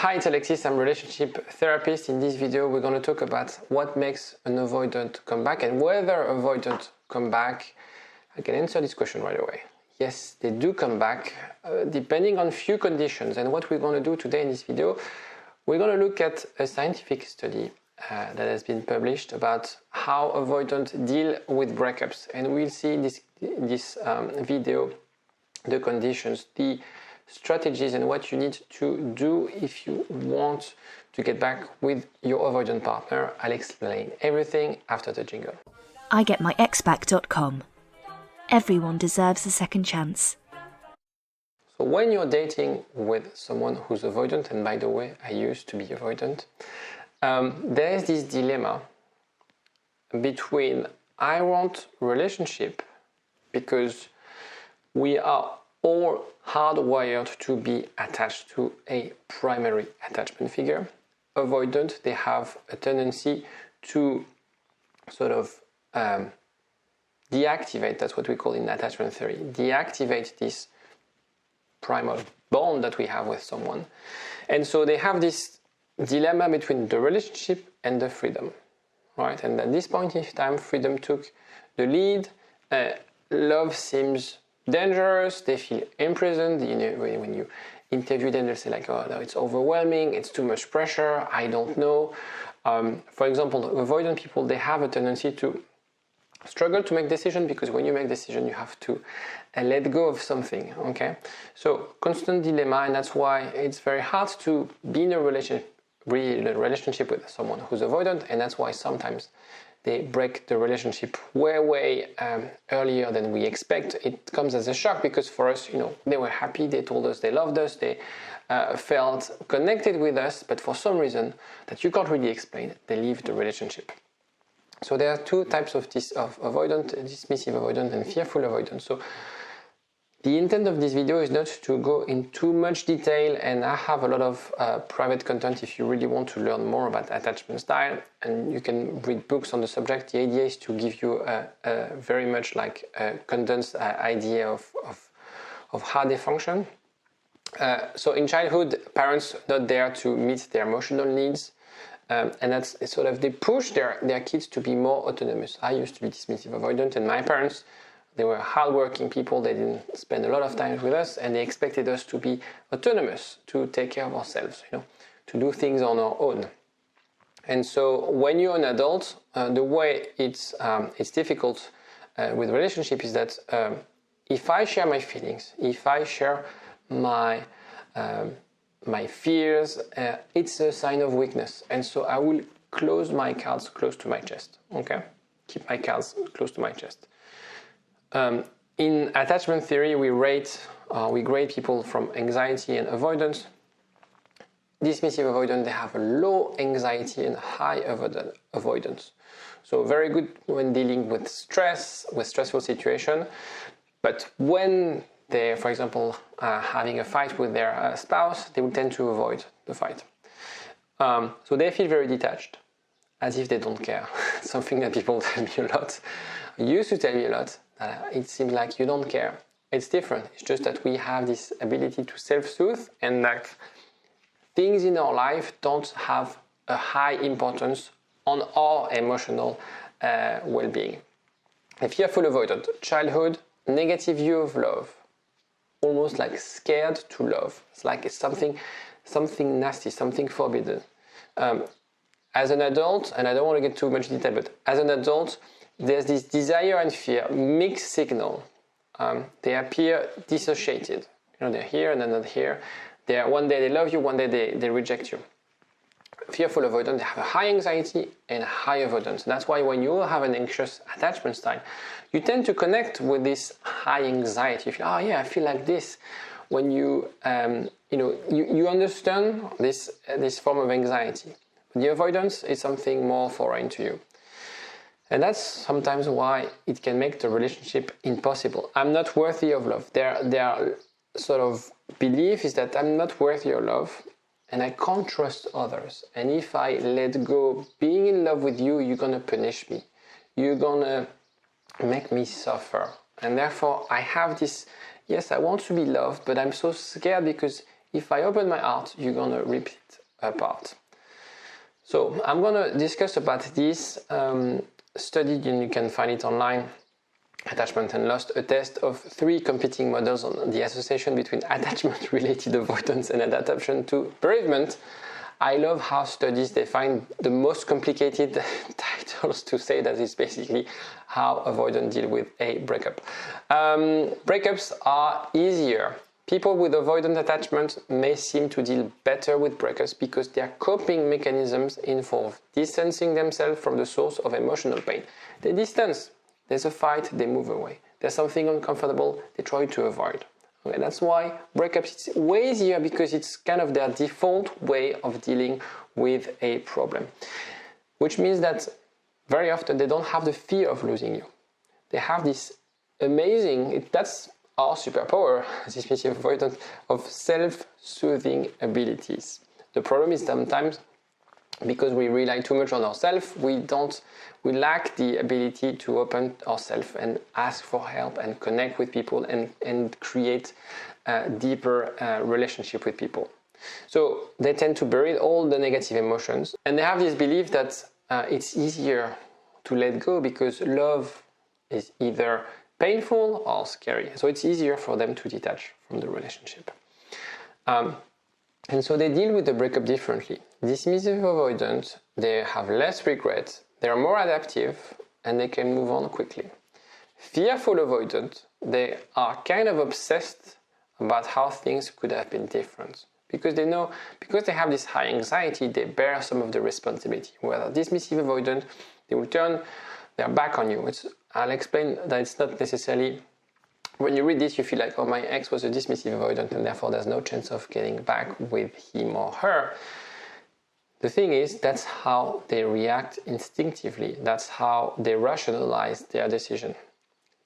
Hi, it's Alexis, I'm a relationship therapist. In this video, we're going to talk about what makes an avoidant come back and whether avoidant come back. I can answer this question right away. Yes, they do come back depending on few conditions. And what we're going to do today in this video, we're going to look at a scientific study that has been published about how avoidant deal with breakups. And we'll see in this video the conditions, the strategies and what you need to do if you want to get back with your avoidant partner. I'll explain everything after the jingle. IGetMyExBack.com. Everyone deserves a second chance. So when you're dating with someone who's avoidant, and by the way, I used to be avoidant, there's this dilemma between I want relationship because we are all hardwired to be attached to a primary attachment figure. Avoidant, they have a tendency to sort of deactivate, that's what we call in attachment theory, deactivate this primal bond that we have with someone. And so they have this dilemma between the relationship and the freedom, right? And at this point in time, freedom took the lead. Love seems dangerous, they feel imprisoned. You know, when you interview them, they'll say like, oh no, it's overwhelming, it's too much pressure, I don't know. For example, avoidant people, they have a tendency to struggle to make decisions because when you make decision, you have to let go of something, okay? So constant dilemma, and that's why it's very hard to be in a relationship with someone who's avoidant, and that's why sometimes they break the relationship way earlier than we expect. It comes as a shock because for us, you know, they were happy, they told us they loved us, they felt connected with us, but for some reason that you can't really explain, they leave the relationship. So there are two types of avoidant, dismissive avoidant and fearful avoidant. So the intent of this video is not to go in too much detail, and I have a lot of private content if you really want to learn more about attachment style, and you can read books on the subject. The idea is to give you a very much like a condensed idea of how they function. So in childhood, parents are not there to meet their emotional needs, and that's sort of they push their kids to be more autonomous. I used to be dismissive avoidant, and my parents, they were hardworking people, they didn't spend a lot of time with us, and they expected us to be autonomous, to take care of ourselves, you know, to do things on our own. And so when you're an adult, the way it's difficult with relationship is that if I share my feelings, if I share my fears, it's a sign of weakness. And so I will close my cards close to my chest, okay? Keep my cards close to my chest. In attachment theory, we grade people from anxiety and avoidance. Dismissive avoidant, they have a low anxiety and high avoidance. So very good when dealing with stress, with stressful situation. But when they, for example, having a fight with their spouse, they will tend to avoid the fight. So they feel very detached, as if they don't care. Something that people tell me a lot, used to tell me a lot. It seems like you don't care. It's different. It's just that we have this ability to self-soothe, and like things in our life don't have a high importance on our emotional well-being. A fearful avoidant, childhood, negative view of love, almost like scared to love. It's like it's something nasty, something forbidden. As an adult, and I don't want to get too much detail, but as an adult, there's this desire and fear, mixed signal. They appear dissociated. You know, they're here and they're not here. One day they love you, one day they reject you. Fearful avoidant, they have a high anxiety and high avoidance. That's why when you have an anxious attachment style, you tend to connect with this high anxiety. You feel, oh yeah, I feel like this. When you understand this form of anxiety. The avoidance is something more foreign to you. And that's sometimes why it can make the relationship impossible. I'm not worthy of love. Their sort of belief is that I'm not worthy of love and I can't trust others. And if I let go being in love with you, you're gonna punish me. You're gonna make me suffer. And therefore I have this, yes, I want to be loved, but I'm so scared because if I open my heart, you're going to rip it apart. So I'm going to discuss about this study, and you can find it online, Attachment and Loss, a test of 3 competing models on the association between attachment-related avoidance and adaptation to bereavement. I love how studies, they find the most complicated titles to say that it's basically how avoidant deal with a breakup. Breakups are easier. People with avoidant attachment may seem to deal better with breakups because their coping mechanisms involve distancing themselves from the source of emotional pain. They distance. There's a fight, they move away. There's something uncomfortable, they try to avoid. Okay, that's why breakups is way easier, because it's kind of their default way of dealing with a problem. Which means that very often they don't have the fear of losing you. They have this amazing, that's our superpower, this passive avoidance, of self-soothing abilities. The problem is sometimes, because we rely too much on ourselves, we lack the ability to open ourselves and ask for help and connect with people and create a deeper relationship with people. So they tend to bury all the negative emotions, and they have this belief that it's easier to let go because love is either painful or scary. So it's easier for them to detach from the relationship. And so they deal with the breakup differently. Dismissive avoidant, they have less regret, they are more adaptive, and they can move on quickly. Fearful avoidant, they are kind of obsessed about how things could have been different. Because they know, because they have this high anxiety, they bear some of the responsibility. Whereas dismissive avoidant, they will turn their back on you. I'll explain that it's not necessarily, when you read this, you feel like, oh, my ex was a dismissive avoidant, and therefore there's no chance of getting back with him or her. The thing is, that's how they react instinctively. That's how they rationalize their decision.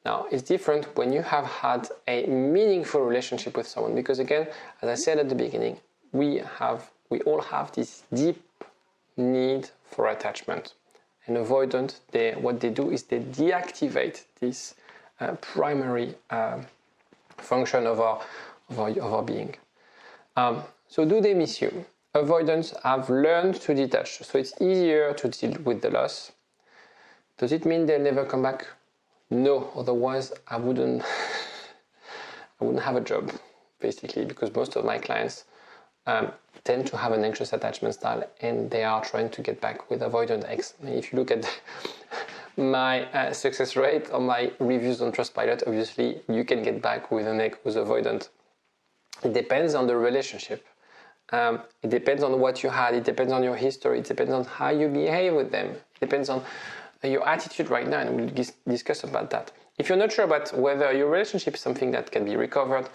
Now, it's different when you have had a meaningful relationship with someone, because again, as I said at the beginning, we all have this deep need for attachment. And avoidant, what they do is they deactivate this primary function of our being. So do they miss you? Avoidants have learned to detach, so it's easier to deal with the loss. Does it mean they'll never come back? No, otherwise I wouldn't have a job, basically, because most of my clients tend to have an anxious attachment style, and they are trying to get back with avoidant ex. If you look at my success rate or my reviews on Trustpilot, obviously you can get back with an ex who's avoidant. It depends on the relationship. It depends on what you had. It depends on your history. It depends on how you behave with them. It depends on your attitude right now, and we'll discuss about that. If you're not sure about whether your relationship is something that can be recovered,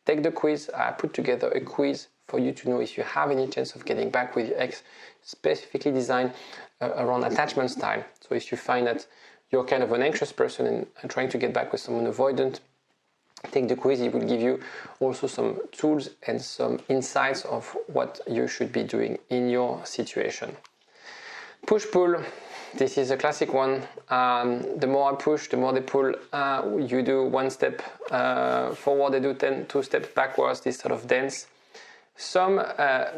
take the quiz. I put together a quiz for you to know if you have any chance of getting back with your ex, specifically designed around attachment style. So if you find that you're kind of an anxious person and trying to get back with someone avoidant, take the quiz. It will give you also some tools and some insights of what you should be doing in your situation. Push-pull. This is a classic one. The more I push, the more they pull. You do one step forward, they do 2 steps backwards, this sort of dance. Some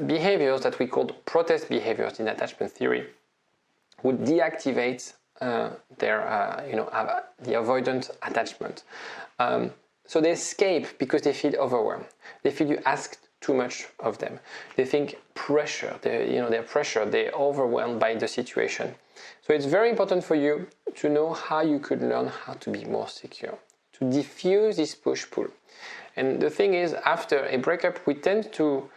behaviors that we call protest behaviors in attachment theory would deactivate the avoidant attachment. So they escape because they feel overwhelmed. They feel you asked too much of them. They think pressure. They're pressured. They're overwhelmed by the situation. So it's very important for you to know how you could learn how to be more secure, to diffuse this push-pull. And the thing is, after a breakup, we tend to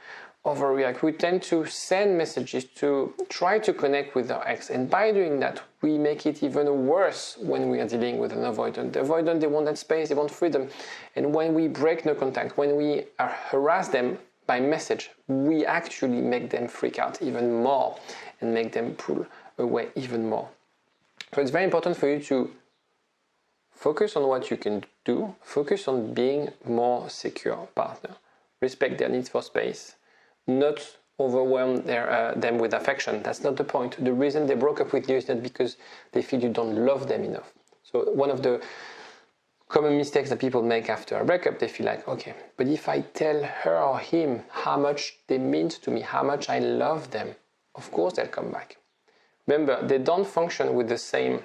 overreact. We tend to send messages to try to connect with our ex. And by doing that, we make it even worse when we are dealing with an avoidant. The avoidant, they want that space, they want freedom. And when we break no contact, when we harass them by message, we actually make them freak out even more and make them pull away even more. So it's very important for you to focus on what you can do, focus on being more secure partner, respect their needs for space, not overwhelm them with affection. That's not the point. The reason they broke up with you is not because they feel you don't love them enough. So one of the common mistakes that people make after a breakup, they feel like, okay, but if I tell her or him how much they mean to me, how much I love them, of course they'll come back. Remember, they don't function with the same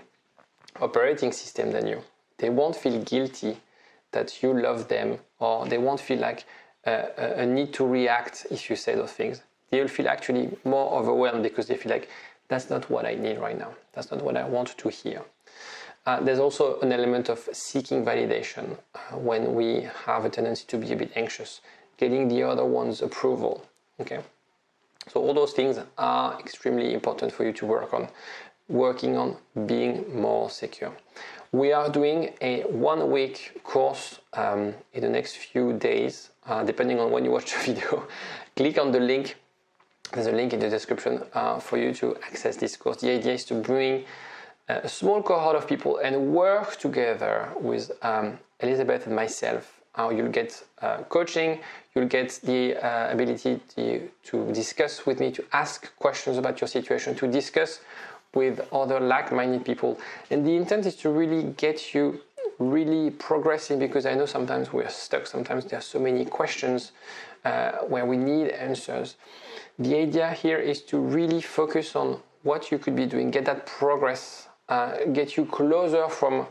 operating system than you. They won't feel guilty that you love them, or they won't feel like a need to react if you say those things. They'll feel actually more overwhelmed because they feel like, that's not what I need right now. That's not what I want to hear. There's also an element of seeking validation when we have a tendency to be a bit anxious, getting the other one's approval. Okay, so all those things are extremely important for you to working on being more secure. We are doing a 1-week course in the next few days, depending on when you watch the video. Click on the link. There's a link in the description for you to access this course. The idea is to bring a small cohort of people and work together with Elizabeth and myself. You'll get coaching, you'll get the ability to discuss with me, to ask questions about your situation, to discuss with other like-minded people. And the intent is to really get you really progressing, because I know sometimes we're stuck, sometimes there are so many questions where we need answers. The idea here is to really focus on what you could be doing, get that progress, get you closer from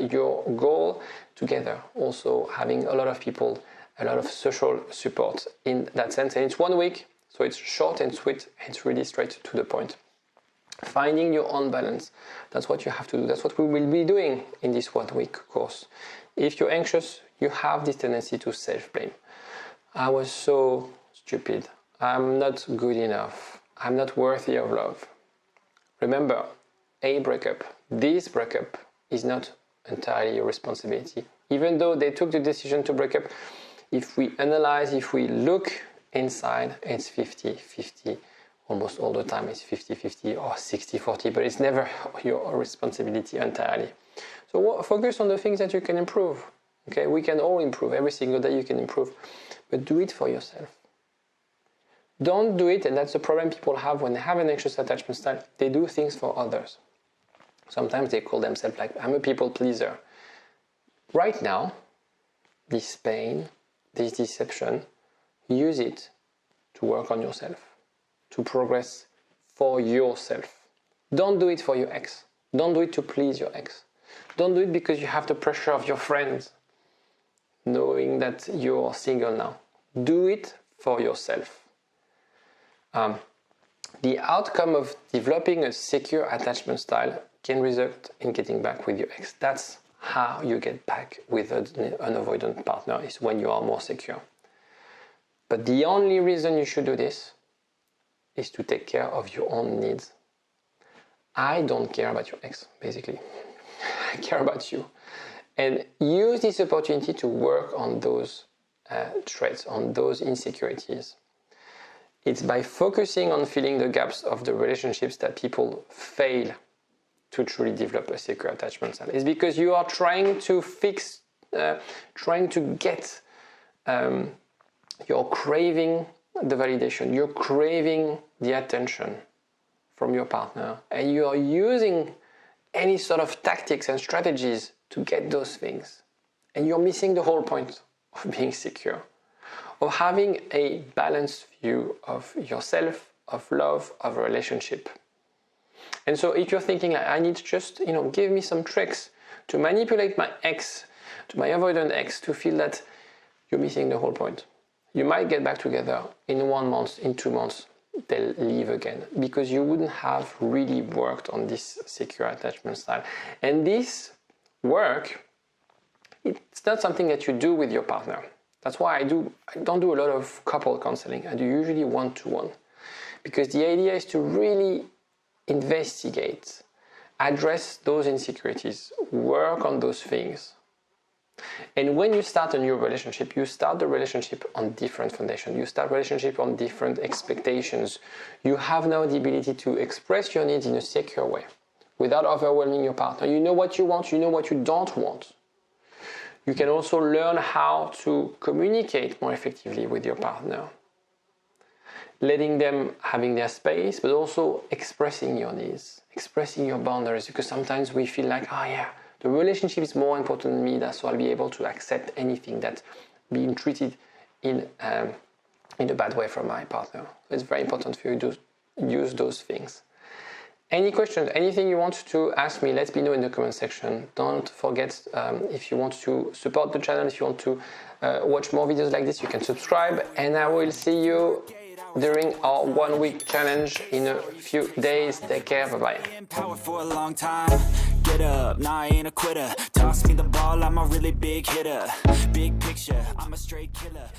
your goal together. Also having a lot of people, a lot of social support in that sense. And it's 1 week, so it's short and sweet. It's really straight to the point. Finding your own balance. That's what you have to do. That's what we will be doing in this 1-week course. If you're anxious, you have this tendency to self-blame. I was so stupid. I'm not good enough. I'm not worthy of love. Remember, this breakup is not entirely your responsibility. Even though they took the decision to break up, if we analyze, if we look inside, it's 50-50. Almost all the time it's 50-50 or 60-40, but it's never your responsibility entirely. So focus on the things that you can improve. Okay, we can all improve. Every single day you can improve, but do it for yourself. Don't do it, and that's the problem people have when they have an anxious attachment style. They do things for others. Sometimes they call themselves like, I'm a people pleaser. Right now, this pain, this deception, use it to work on yourself, to progress for yourself. Don't do it for your ex. Don't do it to please your ex. Don't do it because you have the pressure of your friends, knowing that you're single now. Do it for yourself. The outcome of developing a secure attachment style can result in getting back with your ex. That's how you get back with an avoidant partner, is when you are more secure. But the only reason you should do this is to take care of your own needs. I don't care about your ex, basically. I care about you. And use this opportunity to work on those traits, on those insecurities. It's by focusing on filling the gaps of the relationships that people fail to truly develop a secure attachment style. It's because you are trying to fix, trying to get, you're craving the validation, you're craving the attention from your partner, and you are using any sort of tactics and strategies to get those things. And you're missing the whole point of being secure, of having a balanced view of yourself, of love, of a relationship. And so if you're thinking, like, I need just, give me some tricks to manipulate my ex, to my avoidant ex, to feel that, you're missing the whole point. You might get back together in 1 month, in 2 months, they'll leave again, because you wouldn't have really worked on this secure attachment style. And this work, it's not something that you do with your partner. That's why I don't do a lot of couple counseling. I do usually one-to-one, because the idea is to really investigate, address those insecurities, work on those things. And when you start a new relationship, you start the relationship on different foundations. You start relationship on different expectations. You have now the ability to express your needs in a secure way without overwhelming your partner. You know what you want, you know what you don't want. You can also learn how to communicate more effectively with your partner, letting them having their space, but also expressing your needs, expressing your boundaries, because sometimes we feel like, oh yeah, The relationship is more important than me, so I'll be able to accept anything that being treated in a bad way from my partner. It's very important for you to use those things. Any questions, anything you want to ask me, let me know in the comment section. Don't forget, if you want to support the channel, if you want to watch more videos like this, you can subscribe, and I will see you during our 1 week challenge in a few days. Take care, bye-bye. Get up, nah, I ain't a quitter. Toss me the ball, I'm a really big hitter. Big picture, I'm a straight killer.